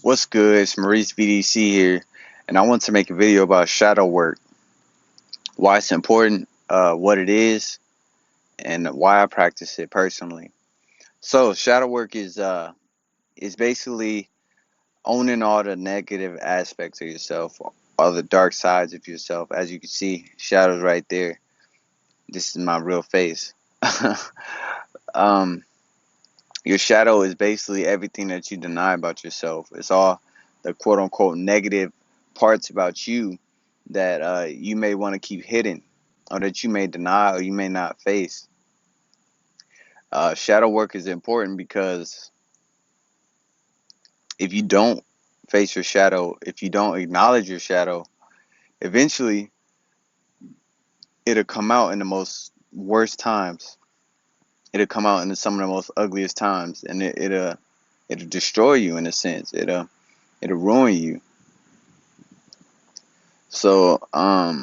What's good? It's Maurice BDC here, and I want to make a video about shadow work, why it's important, what it and why I practice it personally. So, shadow work is basically owning all the negative aspects of yourself, all the dark sides of yourself. As you can see, shadows right there. This is my real face. um, your shadow is basically everything that you deny about yourself. It's all the quote unquote negative parts about you that you may want to keep hidden, or that you may deny, or you may not face. Shadow work is important because if you don't face your shadow, if you don't acknowledge your shadow, eventually it'll come out in the most worst times. It'll come out in some of the most ugliest times, and it'll destroy you in a sense. It'll ruin you. So, a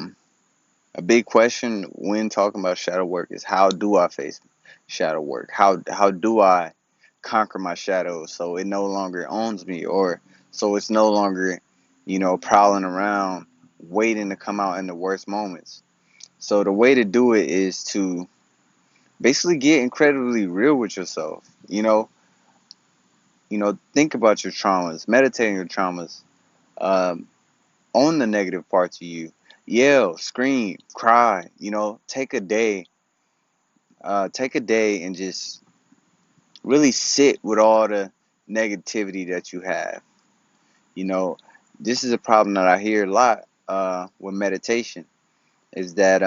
big question when talking about shadow work is, how do I face shadow work? How do I conquer my shadow so it no longer owns me, or so it's no longer, prowling around waiting to come out in the worst moments. So the way to do it is to basically get incredibly real with yourself. Think about your traumas, meditate on your traumas, um, own the negative parts of you, yell, scream, cry. Take a day and just really sit with all the negativity that you have. You know, this is a problem that I hear a lot with meditation, is that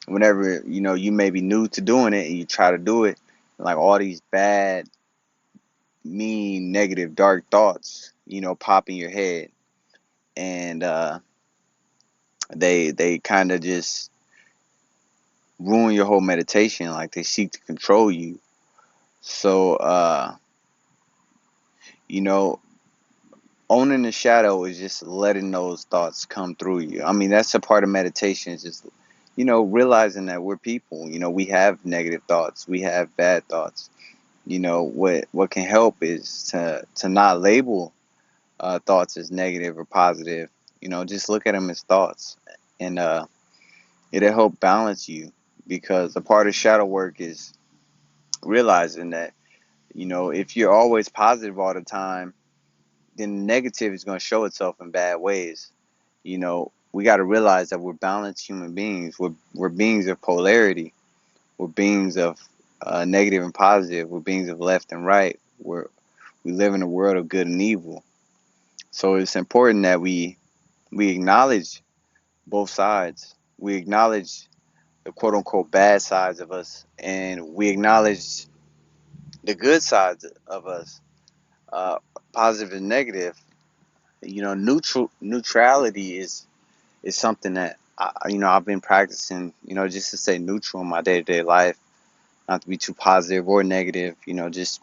whenever you may be new to doing it and you try to do it, like all these bad, mean, negative, dark thoughts, pop in your head, and they kind of just ruin your whole meditation. Like, they seek to control you. So you know owning the shadow is just letting those thoughts come through you. I mean, that's a part of meditation, is just realizing that we're people. We have negative thoughts, we have bad thoughts. What can help is to not label thoughts as negative or positive. Just look at them as thoughts, and it'll help balance you, because a part of shadow work is realizing that if you're always positive all the time, then negative is going to show itself in bad ways. We got to realize that we're balanced human beings. We're beings of polarity. We're beings of negative and positive. We're beings of left and right. We live in a world of good and evil. So it's important that we acknowledge both sides. We acknowledge the quote unquote bad sides of us, and we acknowledge the good sides of us, uh, positive and negative. Neutrality is something that I've been practicing, just to stay neutral in my day-to-day life, not to be too positive or negative. Just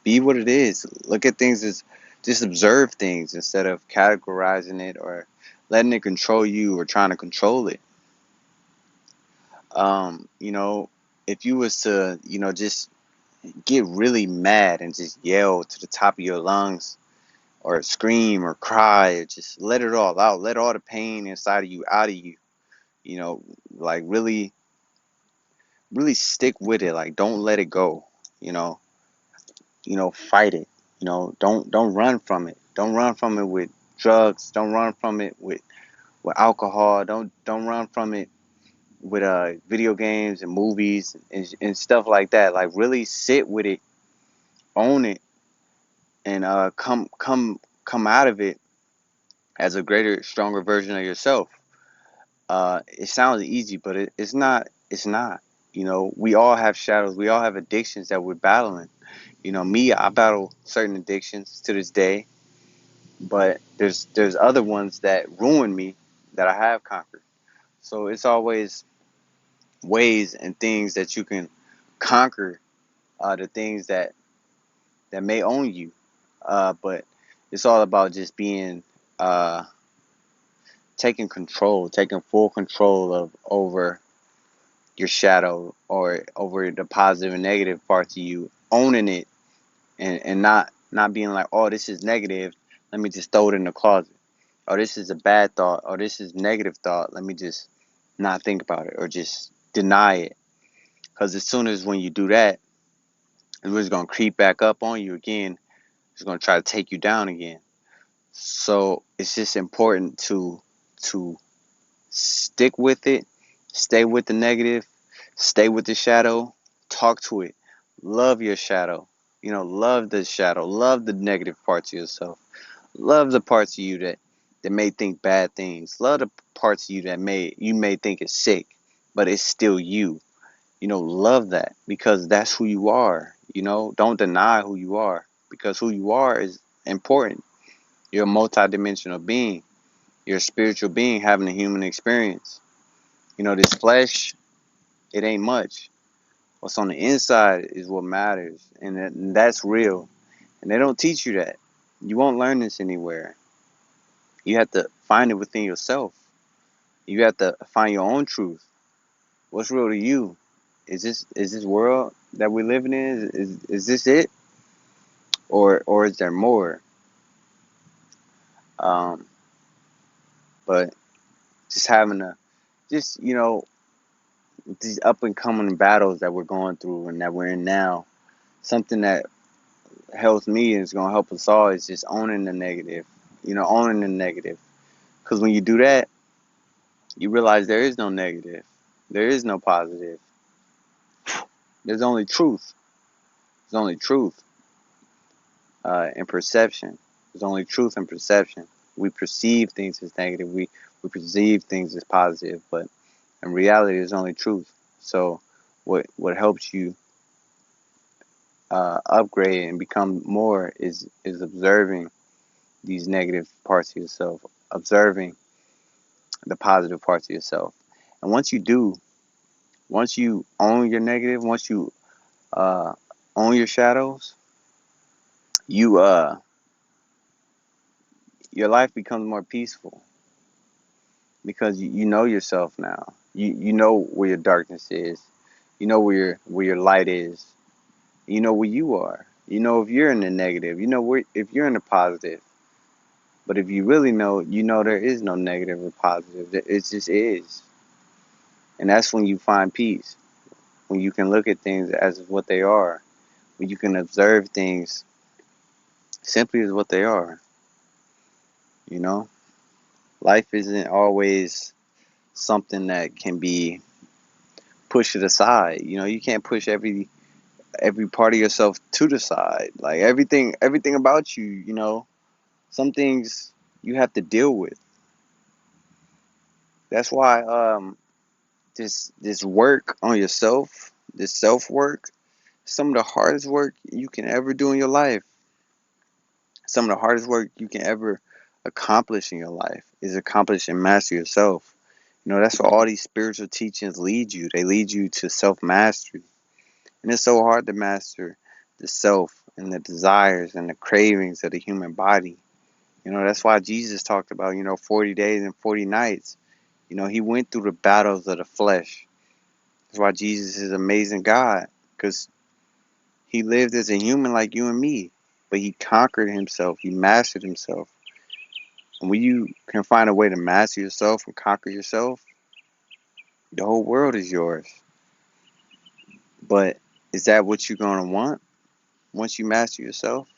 be what it is. Look at things as, just observe things instead of categorizing it or letting it control you or trying to control it. um you know if you was to just get really mad and just yell to the top of your lungs, or scream or cry, or just let it all out, let all the pain inside of you out of you, you know like, really, really stick with it. Like, don't let it go. you know Fight it. Don't run from it. Don't run from it with drugs. Don't run from it with alcohol. Don't run from it with video games and movies and stuff like that. Like, really sit with it, own it, and come out of it as a greater, stronger version of yourself. It sounds easy, but it's not. It's not. We all have shadows. We all have addictions that we're battling. Me, I battle certain addictions to this day, but there's other ones that ruin me that I have conquered. So it's always ways and things that you can conquer the things that may own you. But it's all about just being taking control, taking full control of over your shadow, or over the positive and negative parts of you, owning it, and not Not being like, oh, this is negative, let me just throw it in the closet. Oh, this is a bad thought. Oh, this is negative thought, let me just not think about it or just deny it. Because as soon as when you do that, it's just going to creep back up on you again. It's going to try to take you down again. So it's just important to stick with it, stay with the negative, stay with the shadow, talk to it, love your shadow. Love the shadow, love the negative parts of yourself, love the parts of you that may think bad things, love the parts of you that may think is sick, but it's still you. Love that because that's who you are. Don't deny who you are because who you are is important. You're a multidimensional being. You're a spiritual being having a human experience. This flesh, it ain't much. What's on the inside is what matters, and that's real. And they don't teach you that. You won't learn this anywhere. You have to find it within yourself. You have to find your own truth. What's real to you? Is this world that we're living in? Is this it, or is there more? Um, but just having a just these up and coming battles that we're going through and that we're in now. Something that helps me and is gonna help us all is just owning the negative. Owning the negative. Because when you do that, you realize there is no negative, there is no positive. There's only truth. There's only truth and perception. There's only truth and perception. We perceive things as negative. We perceive things as positive, but in reality, there's only truth. So, what helps you upgrade and become more is observing these negative parts of yourself, observing the positive parts of yourself. And once you own your negative, once you uh, own your shadows, you your life becomes more peaceful because you know yourself now. You know where your darkness is. You know where your light is. You know where you are. You know if you're in the negative. You know where if you're in the positive. But if you really know, you know there is no negative or positive. It just is. And that's when you find peace. When you can look at things as what they are. When you can observe things simply as what they are. You know? Life isn't always something that can be pushed to the side. You can't push every part of yourself to the side. Like everything about you, some things you have to deal with. That's why this work on yourself, this self work, some of the hardest work you can ever do in your life. Some of the hardest work you can ever accomplish in your life is accomplish and master yourself. That's where all these spiritual teachings lead you. They lead you to self mastery. And it's so hard to master the self and the desires and the cravings of the human body. That's why Jesus talked about, 40 days and 40 nights. He went through the battles of the flesh. That's why Jesus is an amazing God, because he lived as a human like you and me, but he conquered himself. He mastered himself. And when you can find a way to master yourself and conquer yourself, the whole world is yours. But is that what you're going to want once you master yourself?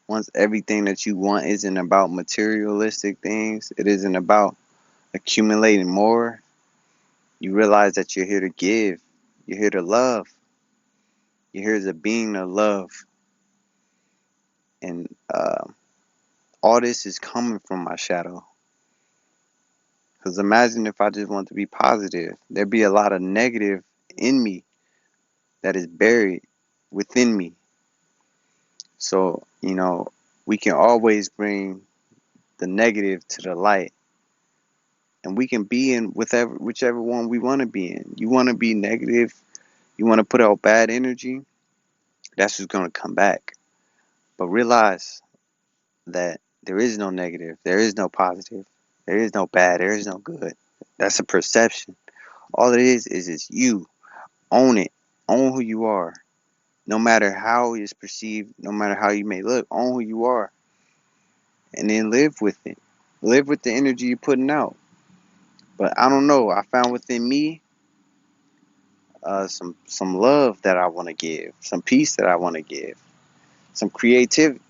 Once everything that you want isn't about materialistic things, it isn't about accumulating more, you realize that you're here to give, you're here to love, you're here as a being of love. And all this is coming from my shadow. Because imagine if I just want to be positive, there'd be a lot of negative in me that is buried within me. So, we can always bring the negative to the light. And we can be in whichever one we want to be in. You want to be negative, you want to put out bad energy, that's what's going to come back. But realize that there is no negative, there is no positive, there is no bad, there is no good. That's a perception. All it is it's you. Own it. Own who you are. no matter how it's perceived, no matter how you may look, own who you are, and then live with it. Live with the energy you're putting out. But I don't know. I found within me some love that I want to give, some peace that I want to give, some creative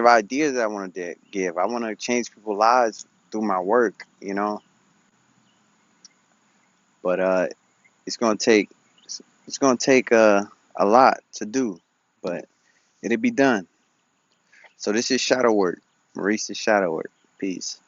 ideas that I want to give. I want to change people's lives through my work, you know. But it's gonna take it's gonna take a lot to do, but it'll be done. So this is shadow work. Maurice is shadow work. Peace.